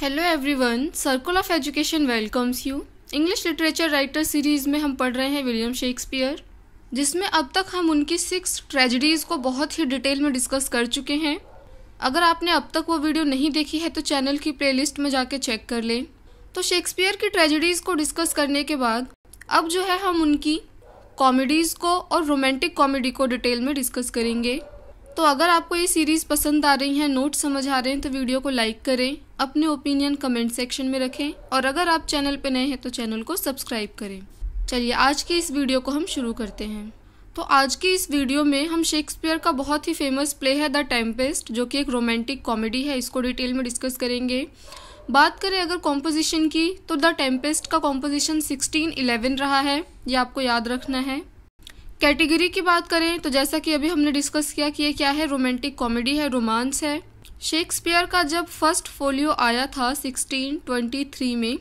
Hello everyone, circle of education welcomes you. English literature writer series में हम पढ़ रहे हैं विलियम शेक्सपियर, जिसमें अब तक हम उनकी 6 ट्रेजेडीज़ को बहुत ही डिटेल में डिस्कस कर चुके हैं। अगर आपने अब तक वो वीडियो नहीं देखी है तो चैनल की प्लेलिस्ट में जाके चेक कर लें। तो शेक्सपियर की ट्रेजेडीज़ को डिस्कस करने के बाद अब जो है हम उनकी कॉमेडीज़ को और रोमांटिक कॉमेडी को डिटेल में डिस्कस करेंगे। तो अगर आपको ये सीरीज़ पसंद आ रही है, नोट समझ आ रहे हैं तो वीडियो को लाइक करें, अपने ओपिनियन कमेंट सेक्शन में रखें और अगर आप चैनल पर नए हैं तो चैनल को सब्सक्राइब करें। चलिए आज की इस वीडियो को हम शुरू करते हैं। तो आज की इस वीडियो में हम शेक्सपियर का बहुत ही फेमस प्ले है द टेम्पेस्ट, जो कि एक रोमांटिक कॉमेडी है, इसको डिटेल में डिस्कस करेंगे। बात करें अगर कॉम्पोजिशन की तो द टेम्पेस्ट का कॉम्पोजिशन 1611 रहा है, ये आपको याद रखना है। कैटेगरी की बात करें तो जैसा कि अभी हमने डिस्कस किया कि ये क्या है, रोमांटिक कॉमेडी है, रोमांस है। शेक्सपियर का जब फर्स्ट फोलियो आया था 1623 में,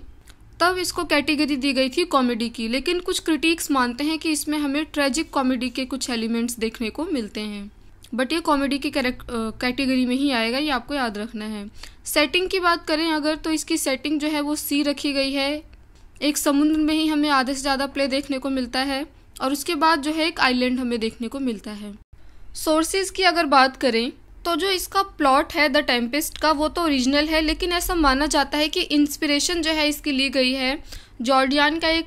तब इसको कैटेगरी दी गई थी कॉमेडी की, लेकिन कुछ क्रिटिक्स मानते हैं कि इसमें हमें ट्रेजिक कॉमेडी के कुछ एलिमेंट्स देखने को मिलते हैं, बट ये कॉमेडी की कैटेगरी में ही आएगा, ये आपको याद रखना है। सेटिंग की बात करें अगर तो इसकी सेटिंग जो है वो सी रखी गई है, एक समुद्र में ही हमें आधे से ज़्यादा प्ले देखने को मिलता है और उसके बाद जो है एक आइलैंड हमें देखने को मिलता है। सोर्सेज की अगर बात करें तो जो इसका प्लॉट है द टेम्पेस्ट का वो तो ओरिजिनल है, लेकिन ऐसा माना जाता है कि इंस्पिरेशन जो है इसकी ली गई है जॉर्डियन का एक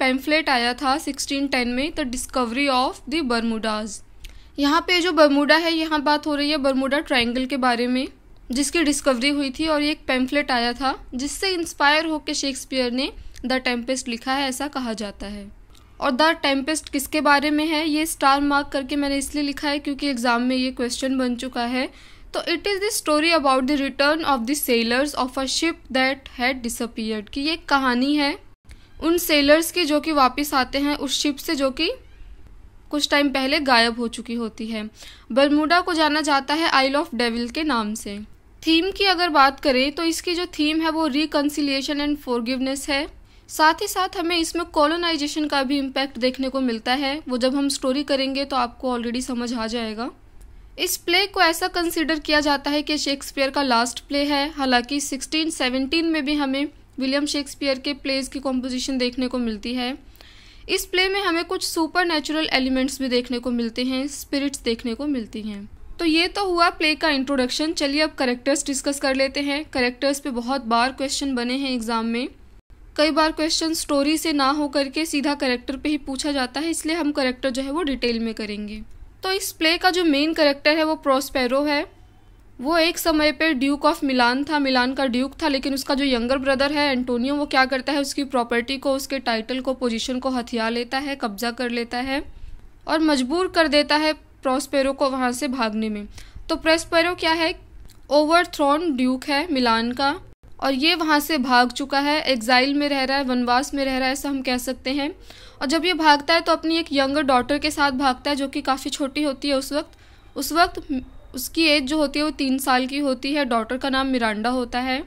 पैम्फलेट आया था 1610 में, द डिस्कवरी ऑफ द बर्मुडाज। यहाँ पे जो बर्मुडा है, यहाँ बात हो रही है बर्मुडा ट्रायंगल के बारे में, जिसकी डिस्कवरी हुई थी और ये एक पैम्फलेट आया था जिससे इंस्पायर होकर शेक्सपियर ने द टेम्पेस्ट लिखा है, ऐसा कहा जाता है। और द टेम्पेस्ट किसके बारे में है, ये स्टार मार्क करके मैंने इसलिए लिखा है क्योंकि एग्जाम में ये क्वेश्चन बन चुका है। तो it is the story about the return of the sellers of a ship that had disappeared, कि ये कहानी है उन सेलर्स की जो कि वापस आते हैं उस शिप से जो कि कुछ टाइम पहले गायब हो चुकी होती है। बर्मुडा को जाना जाता है आइल ऑफ डेविल के नाम से। थीम की अगर बात करें तो इसकी जो थीम है वो रिकन्सिलिएशन एंड फॉरगिवनेस है। साथ ही साथ हमें इसमें कॉलोनाइजेशन का भी इम्पैक्ट देखने को मिलता है, वो जब हम स्टोरी करेंगे तो आपको ऑलरेडी समझ आ जाएगा। इस प्ले को ऐसा कंसीडर किया जाता है कि शेक्सपियर का लास्ट प्ले है, हालांकि 1617 में भी हमें विलियम शेक्सपियर के प्लेज की कॉम्पोजिशन देखने को मिलती है। इस प्ले में हमें कुछ सुपर नेचुरल एलिमेंट्स भी देखने को मिलते हैं, स्पिरिट्स देखने को मिलती हैं। तो ये तो हुआ प्ले का इंट्रोडक्शन। चलिए अब कैरेक्टर्स डिस्कस कर लेते हैं। कैरेक्टर्स पे बहुत बार क्वेश्चन बने हैं एग्जाम में, कई बार क्वेश्चन स्टोरी से ना हो करके सीधा कैरेक्टर पे ही पूछा जाता है, इसलिए हम कैरेक्टर जो है वो डिटेल में करेंगे। तो इस प्ले का जो मेन कैरेक्टर है वो प्रोस्पेरो है। वो एक समय पे ड्यूक ऑफ मिलान था, मिलान का ड्यूक था, लेकिन उसका जो यंगर ब्रदर है एंटोनियो, वो क्या करता है, उसकी प्रॉपर्टी को, उसके टाइटल को, पोजीशन को हथिया लेता है, कब्जा कर लेता है और मजबूर कर देता है प्रोस्पेरो को वहाँ से भागने में। तो प्रोस्पेरो क्या है, ओवरथ्रोन ड्यूक है मिलान का और ये वहाँ से भाग चुका है, एग्जाइल में रह रहा है, वनवास में रह रहा है, ऐसा हम कह सकते हैं। और जब ये भागता है तो अपनी एक यंगर डॉटर के साथ भागता है जो कि काफ़ी छोटी होती है उस वक्त उसकी एज जो होती है वो 3 साल की होती है। डॉटर का नाम मिरांडा होता है।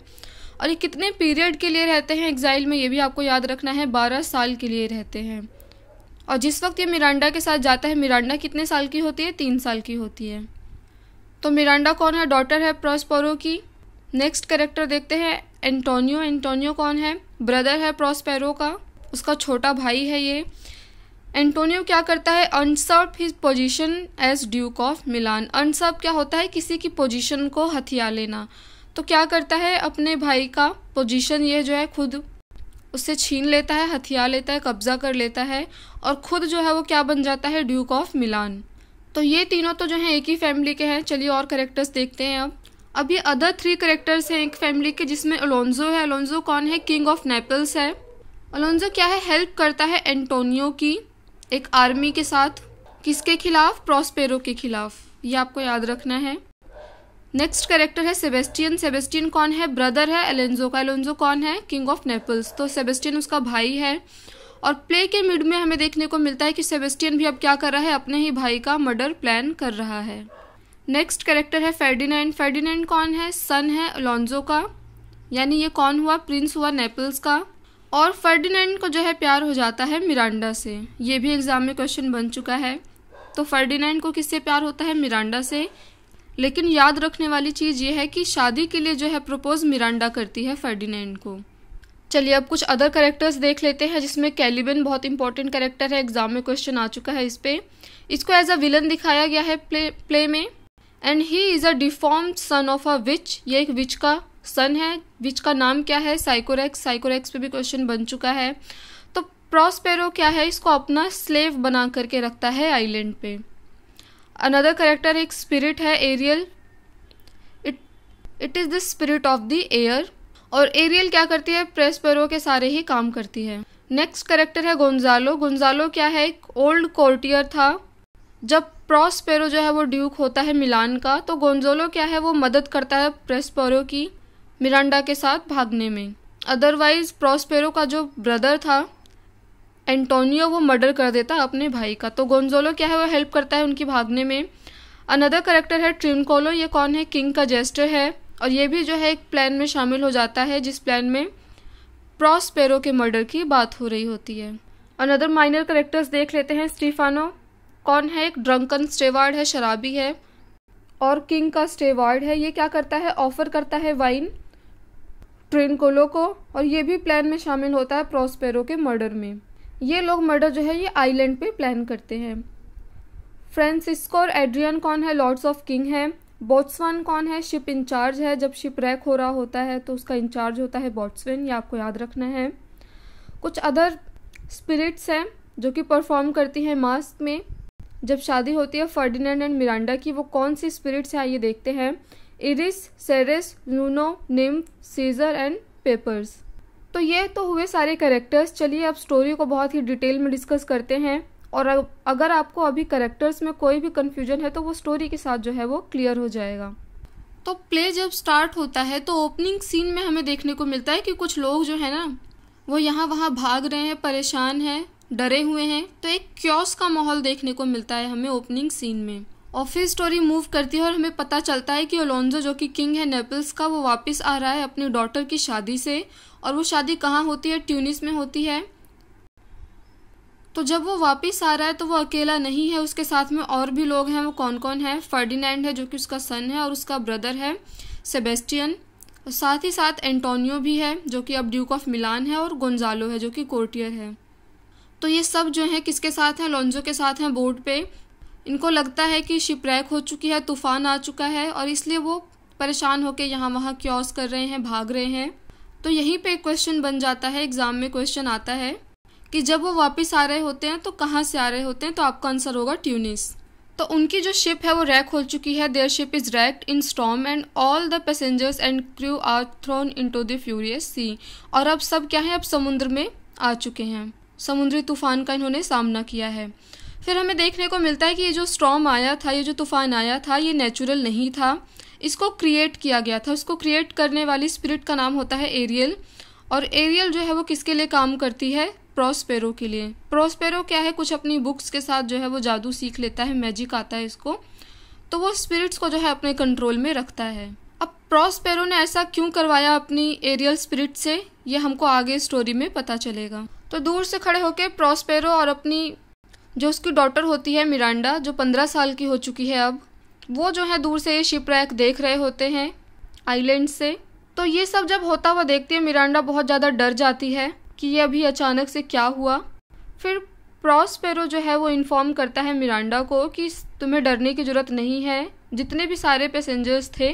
और ये कितने पीरियड के लिए रहते हैं एग्जाइल में, ये भी आपको याद रखना है, 12 साल के लिए रहते हैं। और जिस वक्त ये मिरांडा के साथ जाता है, मिरांडा कितने साल की होती है, 3 साल की होती है। तो मिरांडा कौन है, डॉटर है प्रोस्पेरो की। नेक्स्ट कैरेक्टर देखते हैं एंटोनियो। एंटोनियो कौन है, ब्रदर है प्रोस्पेरो का, उसका छोटा भाई है ये। एंटोनियो क्या करता है, अनसर्व his position as duke of Milan. अनसर्व क्या होता है, किसी की पोजीशन को हथिया लेना। तो क्या करता है, अपने भाई का पोजीशन ये जो है खुद उससे छीन लेता है, हथिया लेता है, कब्जा कर लेता है और खुद जो है वो क्या बन जाता है, ड्यूक ऑफ मिलान। तो ये तीनों तो जो हैं एक ही फैमिली के हैं। चलिए और कैरेक्टर्स देखते हैं। अब ये अदर 3 कैरेक्टर्स हैं एक फैमिली के, जिसमें अलोंजो है। अलोंजो कौन है, किंग ऑफ नेपल्स है। अलोंजो क्या है, हेल्प करता है एंटोनियो की एक आर्मी के साथ, किसके खिलाफ, प्रोस्पेरो के खिलाफ, ये आपको याद रखना है। नेक्स्ट कैरेक्टर है सेबेस्टियन। सेबेस्टियन कौन है, ब्रदर है एलोंजो का। एलोंजो कौन है, किंग ऑफ नेपल्स, तो सेबेस्टियन उसका भाई है। और प्ले के मिड में हमें देखने को मिलता है कि सेबेस्टियन भी अब क्या कर रहा है, अपने ही भाई का मर्डर प्लान कर रहा है। नेक्स्ट कैरेक्टर है फेर्डिनेंड। फेर्डिनेंड कौन है, सन है अलोंजो का, यानी ये कौन हुआ, प्रिंस हुआ नेपल्स का। और फर्डिनेंड को जो है प्यार हो जाता है मिरांडा से, ये भी एग्जाम में क्वेश्चन बन चुका है। तो फर्डिनेंड को किससे प्यार होता है, मिरांडा से। लेकिन याद रखने वाली चीज़ ये है कि शादी के लिए जो है प्रपोज मिरांडा करती है फर्डिनेंड को। चलिए अब कुछ अदर कैरेक्टर्स देख लेते हैं, जिसमें कैलिबन बहुत इंपॉर्टेंट कैरेक्टर है, एग्जाम में क्वेश्चन आ चुका है इस पे। इसको एज अ विलन दिखाया गया है प्ले में। And he is a deformed son of a witch, ये एक विच का सन है। विच का नाम क्या है? साइकोरेक्स। साइकोरेक्स पे भी क्वेश्चन बन चुका है। तो प्रॉस्पेरो क्या है, इसको अपना स्लेव बना करके रखता है आइलैंड पे। अनदर कैरेक्टर एक स्पिरिट है, Ariel. It is the spirit of the air. और एरियल क्या करती है? प्रॉस्पेरो के सारे ही काम करती है। नेक्स्ट कैरेक्टर है गोंजालो। गोंजालो क्या है? एक ओल्ड कोर्टियर था। जब प्रॉस्पेरो जो है वो ड्यूक होता है मिलान का, तो गोंजालो क्या है, वो मदद करता है प्रॉस्पेरो की मिरांडा के साथ भागने में। अदरवाइज प्रॉस्पेरो का जो ब्रदर था एंटोनियो, वो मर्डर कर देता अपने भाई का। तो गोंजालो क्या है, वो हेल्प करता है उनकी भागने में। अनदर कैरेक्टर है ट्रिनकोलो। ये कौन है? किंग का जेस्टर है। और ये भी जो है एक प्लान में शामिल हो जाता है, जिस प्लान में प्रॉस्पेरो के मर्डर की बात हो रही होती है। अनदर माइनर कैरेक्टर्स देख लेते हैं। स्टीफानो कौन है? एक ड्रंकन स्टेवार्ड है, शराबी है और किंग का स्टेवार्ड है। ये क्या करता है? ऑफर करता है वाइन ट्रिनकोलो को, और ये भी प्लान में शामिल होता है प्रॉस्पेरो के मर्डर में। ये लोग मर्डर जो है ये आइलैंड पे प्लान करते हैं। फ्रांसिस्को और एड्रियन कौन है? लॉर्ड्स ऑफ किंग है। बोट्सवान कौन है? शिप इंचार्ज है। जब शिप रैक हो रहा होता है तो उसका इंचार्ज होता है बोट्सवान, ये आपको याद रखना है। कुछ अदर स्पिरिट्स हैं जो कि परफॉर्म करती हैं मास्क में जब शादी होती है फर्डिनेंड एंड मिरांडा की। वो कौन सी स्पिरिट्स हैं आइए देखते हैं। Iris, Ceres, Juno, nymph, Caesar and papers. तो ये तो हुए सारे कैरेक्टर्स। चलिए अब स्टोरी को बहुत ही डिटेल में डिस्कस करते हैं, और अगर आपको अभी कैरेक्टर्स में कोई भी कन्फ्यूजन है तो वो स्टोरी के साथ जो है वो क्लियर हो जाएगा। तो प्ले जब स्टार्ट होता है तो ओपनिंग सीन में हमें देखने को मिलता है कि कुछ लोग जो है ना वो यहाँ वहाँ भाग रहे हैं, परेशान हैं, डरे हुए हैं। तो एक क्योस का माहौल देखने को मिलता है हमें ओपनिंग सीन में। और फिर स्टोरी मूव करती है और हमें पता चलता है कि अलोंजो जो कि किंग है नेपल्स का, वो वापस आ रहा है अपनी डॉटर की शादी से। और वो शादी कहाँ होती है? ट्यूनिस में होती है। तो जब वो वापस आ रहा है तो वो अकेला नहीं है, उसके साथ में और भी लोग हैं। वो कौन कौन है? फर्डिनेंड है जो कि उसका सन है, और उसका ब्रदर है सेबेस्टियन। और साथ ही साथ एंटोनियो भी है जो कि अब ड्यूक ऑफ मिलान है, और गोंजालो है जो कि कोर्टियर है। तो ये सब जो है किसके साथ हैं? अलोंजो के साथ हैं बोर्ड पे। इनको लगता है कि शिपरैक हो चुकी है, तूफान आ चुका है, और इसलिए वो परेशान होकर यहाँ वहाँ क्योस कर रहे हैं, भाग रहे हैं। तो यहीं पे क्वेश्चन बन जाता है, एग्जाम में क्वेश्चन आता है कि जब वो वापस आ रहे होते हैं तो कहाँ से आ रहे होते हैं? तो आपका आंसर होगा ट्यूनिस। तो उनकी जो शिप है वो रैक हो चुकी है। Their ship is wrecked in storm and all the passengers and crew are thrown into the furious sea. और अब सब क्या है? अब समुद्र में आ चुके हैं, समुद्री तूफान का इन्होंने सामना किया है। फिर हमें देखने को मिलता है कि ये जो स्टॉर्म आया था, ये जो तूफान आया था, ये नेचुरल नहीं था, इसको क्रिएट किया गया था। इसको क्रिएट करने वाली स्पिरिट का नाम होता है एरियल। और एरियल जो है वो किसके लिए काम करती है? प्रॉस्पेरो के लिए। प्रॉस्पेरो क्या है? कुछ अपनी बुक्स के साथ जो है वो जादू सीख लेता है, मैजिक आता है इसको, तो वो स्पिरिट्स को जो है अपने कंट्रोल में रखता है। अब प्रॉस्पेरो ने ऐसा क्यों करवाया अपनी एरियल स्पिरिट से, ये हमको आगे स्टोरी में पता चलेगा। तो दूर से खड़े होकर प्रॉस्पेरो और अपनी जो उसकी डॉटर होती है मिरांडा, जो 15 साल की हो चुकी है अब, वो जो है दूर से ये शिपरैक देख रहे होते हैं आइलैंड से। तो ये सब जब होता हुआ देखती है मिरांडा बहुत ज़्यादा डर जाती है कि ये अभी अचानक से क्या हुआ। फिर प्रॉस्पेरो जो है वो इन्फॉर्म करता है मिरांडा को कि तुम्हें डरने की ज़रूरत नहीं है, जितने भी सारे पैसेंजर्स थे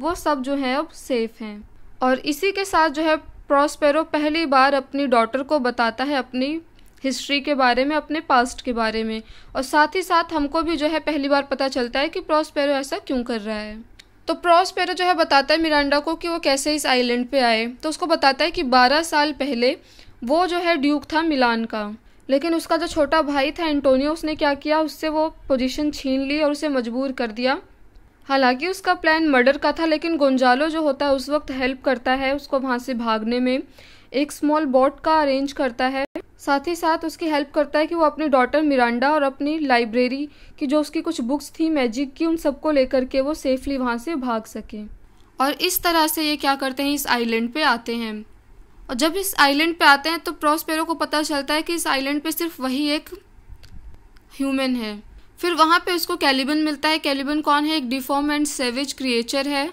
वो सब जो है अब सेफ़ हैं। और इसी के साथ जो है प्रॉस्पेरो पहली बार अपनी डॉटर को बताता है अपनी हिस्ट्री के बारे में, अपने पास्ट के बारे में। और साथ ही साथ हमको भी जो है पहली बार पता चलता है कि प्रॉस्पेरो ऐसा क्यों कर रहा है। तो प्रॉस्पेरो जो है बताता है मिरांडा को कि वो कैसे इस आइलैंड पे आए। तो उसको बताता है कि 12 साल पहले वो जो है ड्यूक था मिलान का, लेकिन उसका जो छोटा भाई था एंटोनियो, उसने क्या किया, उससे वो पोजीशन छीन ली और उसे मजबूर कर दिया। हालांकि उसका प्लान मर्डर का था, लेकिन गोंजालो जो होता है उस वक्त हेल्प करता है उसको वहाँ से भागने में, एक स्मॉल बोट का अरेंज करता है। साथ ही साथ उसकी हेल्प करता है कि वो अपनी डॉटर मिरांडा और अपनी लाइब्रेरी की जो उसकी कुछ बुक्स थी मैजिक की, उन सबको लेकर के वो सेफली वहाँ से भाग सके। और इस तरह से ये क्या करते हैं, इस आइलैंड पे आते हैं। और जब इस आइलैंड पे आते हैं तो प्रॉस्पेरो को पता चलता है कि इस आइलैंड पे सिर्फ वही एक ह्यूमन है। फिर वहाँ पे उसको कैलिबन मिलता है। कैलिबन कौन है? एक डिफॉर्म एंड सेवेज क्रिएचर है।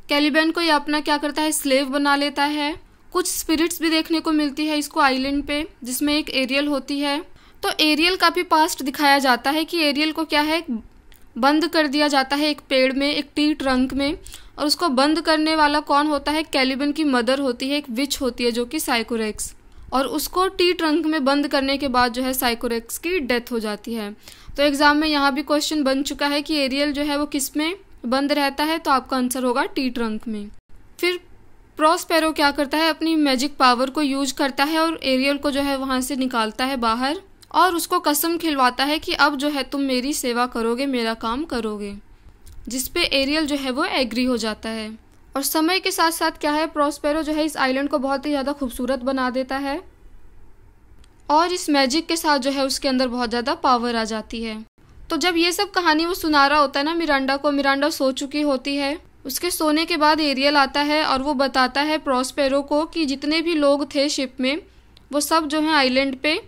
कैलिबन को ये अपना क्या करता है? स्लेव बना लेता है। कुछ स्पिरिट्स भी देखने को मिलती है इसको आइलैंड पे, जिसमें एक एरियल होती है। तो एरियल का भी पास्ट दिखाया जाता है कि एरियल को क्या है, बंद कर दिया जाता है एक पेड़ में, एक टी ट्रंक में, और उसको बंद करने वाला कौन होता है? कैलिबन की मदर होती है, एक विच होती है जो कि साइकोरेक्स, और उसको टी ट्रंक में बंद करने के बाद जो है साइकोरेक्स की डेथ हो जाती है। तो एग्जाम में यहाँ भी क्वेश्चन बन चुका है कि एरियल जो है वो किस में बंद रहता है, तो आपका आंसर होगा टी ट्रंक में। फिर प्रॉस्पेरो क्या करता है? अपनी मैजिक पावर को यूज करता है और एरियल को जो है वहाँ से निकालता है बाहर, और उसको कसम खिलवाता है कि अब जो है तुम मेरी सेवा करोगे, मेरा काम करोगे, जिसपे एरियल जो है वो एग्री हो जाता है। और समय के साथ साथ क्या है, प्रॉस्पेरो जो है इस आइलैंड को बहुत ही ज़्यादा खूबसूरत बना देता है, और इस मैजिक के साथ जो है उसके अंदर बहुत ज़्यादा पावर आ जाती है। तो जब ये सब कहानी वो सुना रहा होता है ना मिरांडा को, मिरांडा सो चुकी होती है, उसके सोने के बाद एरियल आता है और वो बताता है प्रॉस्पेरो को कि जितने भी लोग थे शिप में वो सब जो है आइलैंड पे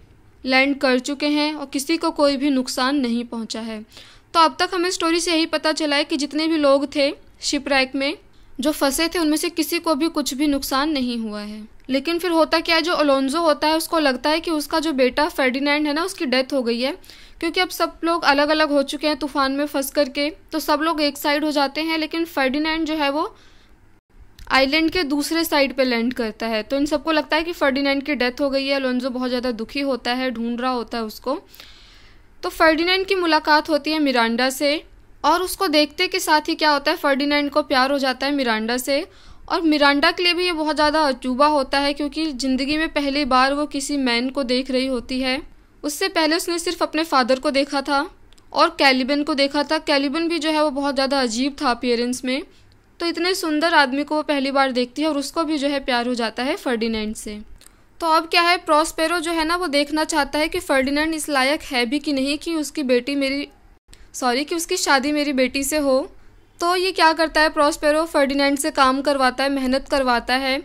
लैंड कर चुके हैं और किसी को कोई भी नुकसान नहीं पहुंचा है। तो अब तक हमें स्टोरी से यही पता चला है कि जितने भी लोग थे शिपरैक में जो फंसे थे उनमें से किसी को भी कुछ भी नुकसान नहीं हुआ है। लेकिन फिर होता क्या है, जो अलोंजो होता है उसको लगता है कि उसका जो बेटा फर्डिनेंड है ना, उसकी डेथ हो गई है, क्योंकि अब सब लोग अलग अलग हो चुके हैं तूफान में फंस करके, तो सब लोग एक साइड हो जाते हैं, लेकिन फर्डिनेंड जो है वो आइलैंड के दूसरे साइड पे लैंड करता है। तो इन सबको लगता है कि फर्डिनेंड की डेथ हो गई है। अलोंजो बहुत ज़्यादा दुखी होता है, ढूंढ रहा होता है उसको। तो फर्डिनेंड की मुलाकात होती है मिरांडा से, और उसको देखते के साथ ही क्या होता है, फर्डिनेंड को प्यार हो जाता है मिरांडा से। और मिरांडा के लिए भी ये बहुत ज़्यादा अजूबा होता है, क्योंकि ज़िंदगी में पहली बार वो किसी मैन को देख रही होती है। उससे पहले उसने सिर्फ अपने फादर को देखा था और कैलिबन को देखा था। कैलिबन भी जो है वो बहुत ज़्यादा अजीब था अपीयरेंस में, तो इतने सुंदर आदमी को वो पहली बार देखती है और उसको भी जो है प्यार हो जाता है फर्डिनेंड से। तो अब क्या है, प्रॉस्पेरो जो है ना वो देखना चाहता है कि फर्डिनेंड इस लायक है भी कि नहीं कि उसकी शादी मेरी बेटी से हो। तो ये क्या करता है, प्रॉस्पेरो फर्डिनेंड से काम करवाता है, मेहनत करवाता है।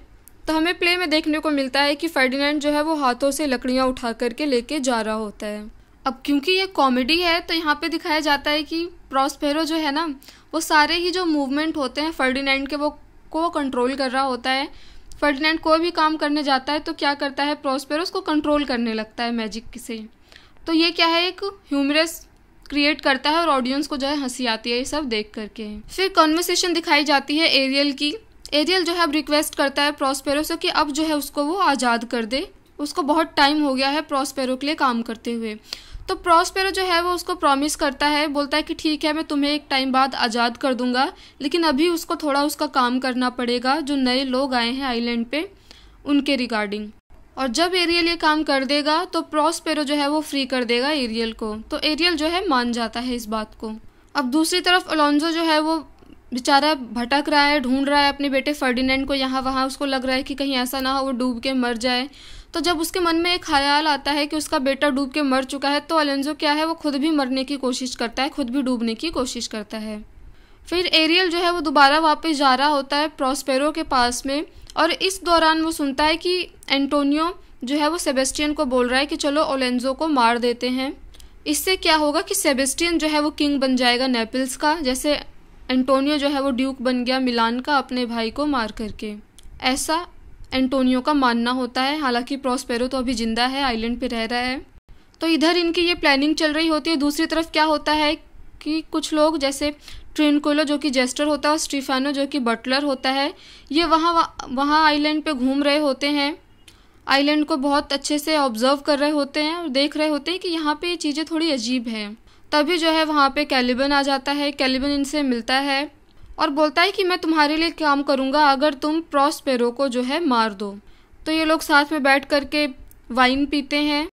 तो हमें प्ले में देखने को मिलता है कि फर्डिनेंड जो है वो हाथों से लकड़ियाँ उठा करके लेके जा रहा होता है। अब क्योंकि ये कॉमेडी है तो यहाँ पे दिखाया जाता है कि प्रॉस्पेरो जो है ना वो सारे ही जो मूवमेंट होते हैं फर्डिनेंड के वो को कंट्रोल कर रहा होता है। फर्डिनेंड कोई भी काम करने जाता है तो क्या करता है, प्रॉस्पेरो उसको कंट्रोल करने लगता है मैजिक से। तो ये क्या है, एक ह्यूमरस क्रिएट करता है और ऑडियंस को जो है हंसी आती है ये सब देख करके। फिर कॉन्वर्सेशन दिखाई जाती है एरियल की। एरियल जो है अब रिक्वेस्ट करता है प्रॉस्पेरो से कि अब जो है उसको वो आज़ाद कर दे, उसको बहुत टाइम हो गया है प्रॉस्पेरो के लिए काम करते हुए। तो प्रॉस्पेरो जो है वो उसको प्रॉमिस करता है, बोलता है कि ठीक है मैं तुम्हें एक टाइम बाद आज़ाद कर दूंगा, लेकिन अभी उसको थोड़ा उसका काम करना पड़ेगा जो नए लोग आए हैं आइलैंड पे उनके रिगार्डिंग। और जब एरियल ये काम कर देगा तो प्रॉस्पेरो जो है वो फ्री कर देगा एरियल को। तो एरियल जो है मान जाता है इस बात को। अब दूसरी तरफ अलोंजो जो है वो बेचारा भटक रहा है, ढूंढ रहा है अपने बेटे फर्डिनेंड को यहाँ वहाँ। उसको लग रहा है कि कहीं ऐसा ना हो वो डूब के मर जाए। तो जब उसके मन में एक ख्याल आता है कि उसका बेटा डूब के मर चुका है तो अलोंजो क्या है वो खुद भी मरने की कोशिश करता है, खुद भी डूबने की कोशिश करता है। फिर एरियल जो है वो दोबारा वापस जा रहा होता है प्रॉस्पेरो के पास में, और इस दौरान वो सुनता है कि एंटोनियो जो है वो सेबेस्टियन को बोल रहा है कि चलो अलोंजो को मार देते हैं। इससे क्या होगा कि सेबेस्टियन जो है वो किंग बन जाएगा नेपल्स का, जैसे एंटोनियो जो है वो ड्यूक बन गया मिलान का अपने भाई को मार करके। ऐसा एंटोनियो का मानना होता है। हालांकि प्रॉस्पेरो तो अभी जिंदा है, आइलैंड पे रह रहा है। तो इधर इनकी ये प्लानिंग चल रही होती है। दूसरी तरफ क्या होता है कि कुछ लोग जैसे ट्रिनकोलो जो कि जेस्टर होता है और स्टीफानो जो कि बटलर होता है, ये वहाँ आइलैंड पे घूम रहे होते हैं। आइलैंड को बहुत अच्छे से ऑब्जर्व कर रहे होते हैं और देख रहे होते हैं कि यहाँ पे ये चीज़ें थोड़ी अजीब हैं। तभी जो है वहाँ पे कैलिबन आ जाता है। कैलिबन इनसे मिलता है और बोलता है कि मैं तुम्हारे लिए काम करूँगा अगर तुम प्रॉस्पेरो को जो है मार दो। तो ये लोग साथ में बैठ करके वाइन पीते हैं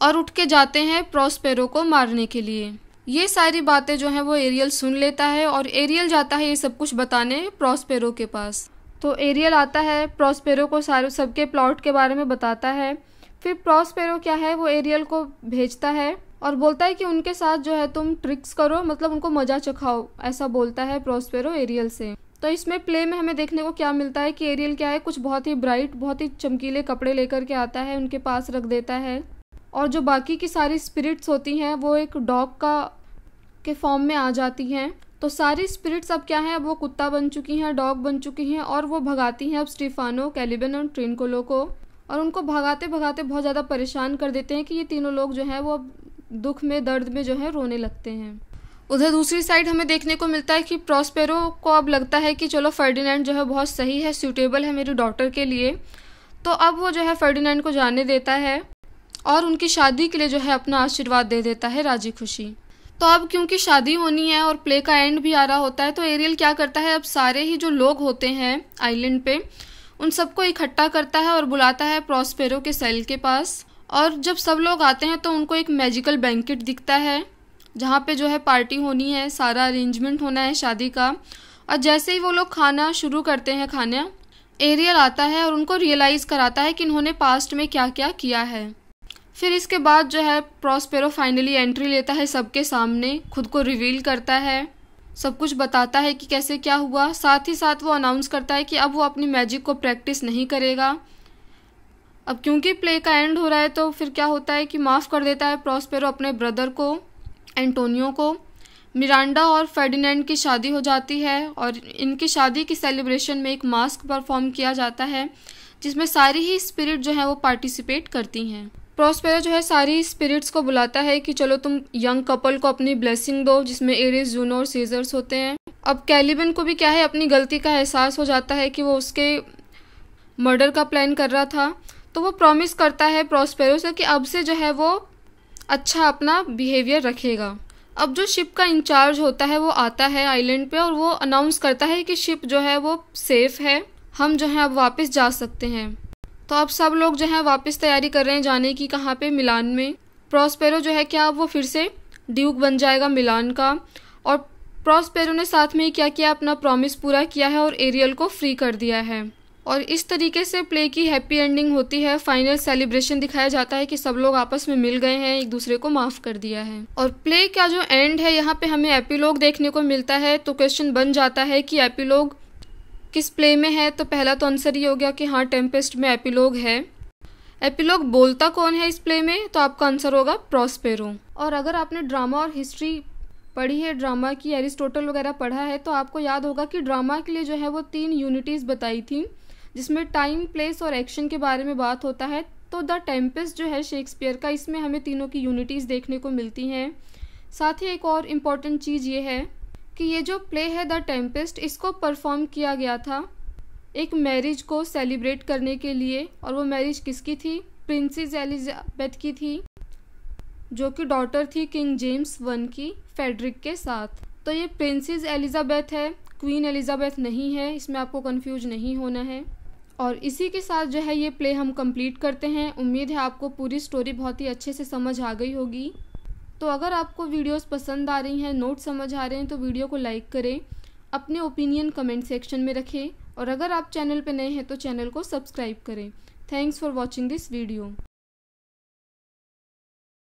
और उठ के जाते हैं प्रॉस्पेरो को मारने के लिए। ये सारी बातें जो हैं वो एरियल सुन लेता है और एरियल जाता है ये सब कुछ बताने प्रॉस्पेरो के पास। तो एरियल आता है प्रॉस्पेरो को सबके प्लॉट के बारे में बताता है। फिर प्रॉस्पेरो क्या है वो एरियल को भेजता है और बोलता है कि उनके साथ जो है तुम ट्रिक्स करो, मतलब उनको मजा चखाओ, ऐसा बोलता है प्रॉस्पेरो एरियल से। तो इसमें प्ले में हमें देखने को क्या मिलता है कि एरियल क्या है कुछ बहुत ही ब्राइट, बहुत ही चमकीले कपड़े लेकर के आता है, उनके पास रख देता है। और जो बाकी की सारी स्पिरिट्स होती हैं वो एक डॉग का के फॉर्म में आ जाती हैं। तो सारी स्पिरिट्स अब क्या हैं, अब वो कुत्ता बन चुकी हैं, डॉग बन चुकी हैं और वो भगाती हैं अब स्टीफानो, कैलिबन और ट्रिनकोलो को, और उनको भगाते भगाते बहुत ज़्यादा परेशान कर देते हैं कि ये तीनों लोग जो हैं वो दुख में, दर्द में जो है रोने लगते हैं। उधर दूसरी साइड हमें देखने को मिलता है कि प्रॉस्पेरो को अब लगता है कि चलो फर्डिनेंड जो है बहुत सही है, सूटेबल है मेरी डॉटर के लिए। तो अब वो जो है फर्डिनेंड को जाने देता है और उनकी शादी के लिए जो है अपना आशीर्वाद दे देता है राजी खुशी। तो अब क्योंकि शादी होनी है और प्ले का एंड भी आ रहा होता है, तो एरियल क्या करता है, अब सारे ही जो लोग होते हैं आइलैंड पे उन सबको इकट्ठा करता है और बुलाता है प्रॉस्पेरो के सेल के पास। और जब सब लोग आते हैं तो उनको एक मैजिकल बैंकेट दिखता है जहाँ पे जो है पार्टी होनी है, सारा अरेंजमेंट होना है शादी का। और जैसे ही वो लोग खाना शुरू करते हैं खाना, एरियल आता है और उनको रियलाइज़ कराता है कि इन्होंने पास्ट में क्या क्या किया है। फिर इसके बाद जो है प्रॉस्पेरो फाइनली एंट्री लेता है सबके सामने, खुद को रिवील करता है, सब कुछ बताता है कि कैसे क्या हुआ। साथ ही साथ वो अनाउंस करता है कि अब वो अपनी मैजिक को प्रैक्टिस नहीं करेगा। अब क्योंकि प्ले का एंड हो रहा है तो फिर क्या होता है कि माफ़ कर देता है प्रॉस्पेरो अपने ब्रदर को, एंटोनियो को। मिरांडा और फर्डिनेंड की शादी हो जाती है और इनकी शादी की सेलिब्रेशन में एक मास्क परफॉर्म किया जाता है जिसमें सारी ही स्पिरिट जो है वो पार्टिसिपेट करती हैं। प्रॉस्पेरो जो है सारी स्पिरिट्स को बुलाता है कि चलो तुम यंग कपल को अपनी ब्लेसिंग दो, जिसमें एरिस, जूनो और सीजर्स होते हैं। अब कैलिबन को भी क्या है, अपनी गलती का एहसास हो जाता है कि वो उसके मर्डर का प्लान कर रहा था। तो वो प्रॉमिस करता है प्रॉस्पेरो से कि अब से जो है वो अच्छा अपना बिहेवियर रखेगा। अब जो शिप का इंचार्ज होता है वो आता है आइलैंड पे और वो अनाउंस करता है कि शिप जो है वो सेफ है, हम जो है अब वापस जा सकते हैं। तो अब सब लोग जो है वापस तैयारी कर रहे हैं जाने की, कहाँ पे, मिलान में। प्रॉस्पेरो जो है क्या अब वो फिर से ड्यूक बन जाएगा मिलान का। और प्रॉस्पेरो ने साथ में ही क्या किया, अपना प्रॉमिस पूरा किया है और एरियल को फ्री कर दिया है। और इस तरीके से प्ले की हैप्पी एंडिंग होती है। फाइनल सेलिब्रेशन दिखाया जाता है कि सब लोग आपस में मिल गए हैं, एक दूसरे को माफ़ कर दिया है। और प्ले का जो एंड है यहाँ पे हमें एपिलॉग देखने को मिलता है। तो क्वेश्चन बन जाता है कि एपिलॉग किस प्ले में है। तो पहला तो आंसर ये हो गया कि हाँ, टेम्पेस्ट में एपिलॉग है। एपिलॉग बोलता कौन है इस प्ले में, तो आपका आंसर होगा प्रॉस्पेरो। और अगर आपने ड्रामा और हिस्ट्री पढ़ी है, ड्रामा की एरिस्टोटल वगैरह पढ़ा है, तो आपको याद होगा कि ड्रामा के लिए जो है वो 3 यूनिटीज़ बताई थी, जिसमें टाइम, प्लेस और एक्शन के बारे में बात होता है। तो द टेम्पेस्ट जो है शेक्सपियर का, इसमें हमें तीनों की यूनिटीज़ देखने को मिलती हैं। साथ ही एक और इम्पॉर्टेंट चीज़ ये है कि ये जो प्ले है द टेम्पेस्ट, इसको परफॉर्म किया गया था एक मैरिज को सेलिब्रेट करने के लिए। और वो मैरिज किसकी थी, प्रिंसेस एलिजाबेथ की थी, जो कि डॉटर थी किंग जेम्स I की, फेडरिक के साथ। तो ये प्रिंसेस एलिजाबेथ है, क्वीन एलिजाबेथ नहीं है, इसमें आपको कंफ्यूज नहीं होना है। और इसी के साथ जो है ये प्ले हम कंप्लीट करते हैं। उम्मीद है आपको पूरी स्टोरी बहुत ही अच्छे से समझ आ गई होगी। तो अगर आपको वीडियोस पसंद आ रही हैं, नोट समझ आ रहे हैं, तो वीडियो को लाइक करें, अपने ओपिनियन कमेंट सेक्शन में रखें और अगर आप चैनल पर नए हैं तो चैनल को सब्सक्राइब करें। Thanks for watching this video.